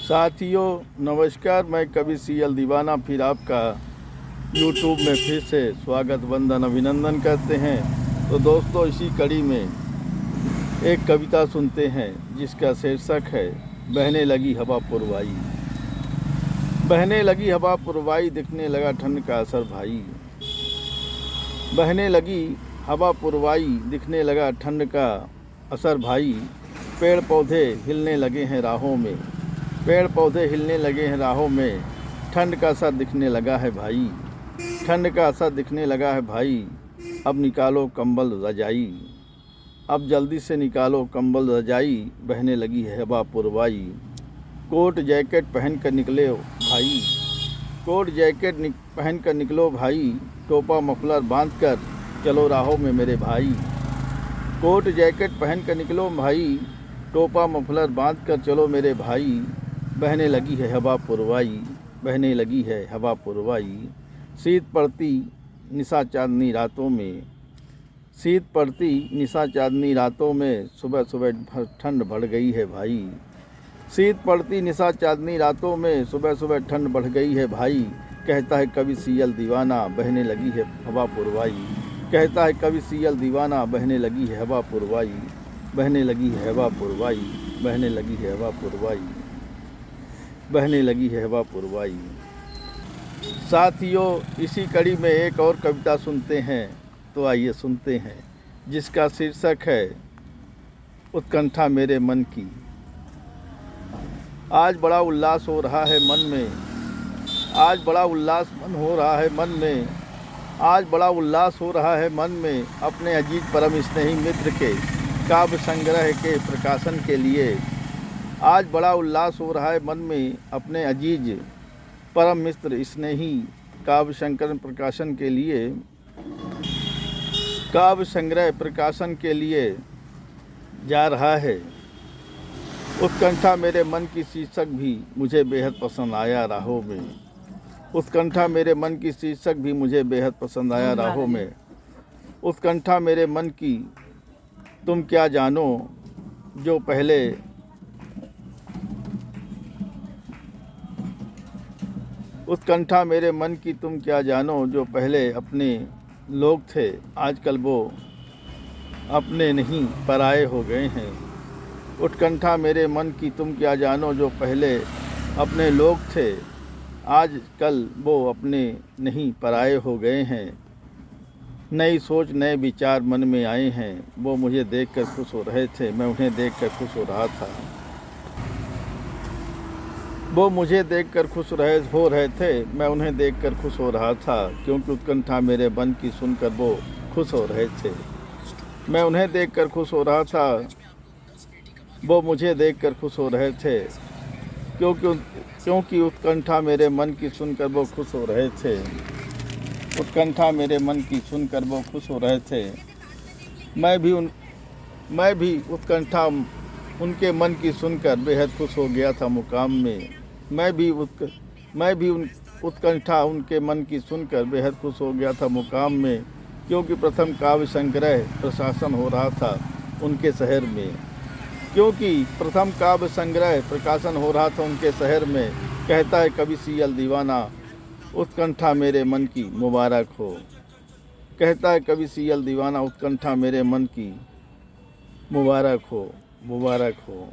साथियों नमस्कार, मैं कवि सीएल दीवाना फिर आपका यूट्यूब में फिर से स्वागत वंदन अभिनंदन करते हैं। तो दोस्तों, इसी कड़ी में एक कविता सुनते हैं जिसका शीर्षक है बहने लगी हवा पुरवाई। बहने लगी हवा पुरवाई, दिखने लगा ठंड का असर भाई। बहने लगी हवा पुरवाई, दिखने लगा ठंड का असर भाई। पेड़ पौधे हिलने लगे हैं राहों में, पेड़ पौधे हिलने लगे हैं राहों में। ठंड का असर दिखने लगा है भाई, ठंड का असर दिखने लगा है भाई। अब निकालो कंबल रजाई, अब जल्दी से निकालो कंबल रजाई। बहने लगी है हवा पुरवाई। कोट जैकेट पहन कर निकले भाई, कोट जैकेट पहन कर निकलो भाई। टोपा मफलर बांध कर चलो राहों में मेरे भाई। कोट जैकेट पहन कर निकलो भाई, टोपा मफलर बांध कर चलो मेरे भाई। बहने लगी है हवा पुरवाई, बहने लगी है हवा पुरवाई। शीत पड़ती निशा चांदनी रातों में, शीत पड़ती निशा चांदनी रातों में। सुबह सुबह ठंड बढ़ गई है भाई, शीत पड़ती निशा चांदनी रातों में। सुबह सुबह ठंड बढ़ गई है भाई। कहता है कवि सीएल दीवाना, बहने लगी है हवा पुरवाई। कहता है कवि सीएल दीवाना, बहने लगी है हवा पुरवाई। बहने लगी है हवा पुरवाई, बहने लगी है हवा पुरवाई, बहने लगी है हवा पुरवाई। साथियों, इसी कड़ी में एक और कविता सुनते हैं। तो आइए सुनते हैं, जिसका शीर्षक है उत्कंठा मेरे मन की। आज बड़ा उल्लास हो रहा है मन में, आज बड़ा उल्लास मन हो रहा है मन में। आज बड़ा उल्लास हो रहा है मन में, अपने अजीज परम स्नेही मित्र के काव्य संग्रह के प्रकाशन के लिए। आज बड़ा उल्लास हो रहा है मन में, अपने अजीज परम मित्र स्नेही काव्य संकलन प्रकाशन के लिए, काव्य संग्रह प्रकाशन के लिए जा रहा है। उत्कंठा मेरे मन की शीर्षक भी मुझे बेहद पसंद आया राहों में। उत्कंठा मेरे मन की शीर्षक भी मुझे बेहद पसंद आया राहों में। उत्कंठा मेरे मन की तुम क्या जानो जो पहले, उत्कंठा मेरे मन की तुम क्या जानो जो पहले अपने लोग थे, आजकल वो अपने नहीं पराए हो गए हैं। उत्कंठा मेरे मन की तुम क्या जानो जो पहले अपने लोग थे, आजकल वो अपने नहीं पराए हो गए हैं। नई सोच नए विचार मन में आए हैं, वो मुझे देखकर खुश हो रहे थे, मैं उन्हें देखकर खुश हो रहा था। वो मुझे देखकर खुश हो रहे थे, मैं उन्हें देखकर खुश हो रहा था। क्योंकि उत्कंठा मेरे मन की सुनकर वो खुश हो रहे थे, मैं उन्हें देखकर खुश हो रहा था। वो मुझे देखकर खुश हो रहे थे, क्योंकि उत्कंठा मेरे मन की सुनकर वो खुश हो रहे थे। उत्कंठा मेरे मन की सुनकर वो खुश हो रहे थे। मैं भी उत्कंठा उनके मन की सुनकर बेहद खुश हो गया था मुकाम में। मैं भी उत्कंठा उनके मन की सुनकर बेहद खुश हो गया था मुकाम में। क्योंकि प्रथम काव्य संग्रह प्रकाशन हो रहा था उनके शहर में, क्योंकि प्रथम काव्य संग्रह प्रकाशन हो रहा था उनके शहर में। कहता है कवि सीएल दीवाना, उत्कंठा मेरे मन की मुबारक हो। कहता है कवि सीएल दीवाना, उत्कंठा मेरे मन की मुबारक हो, मुबारक हो।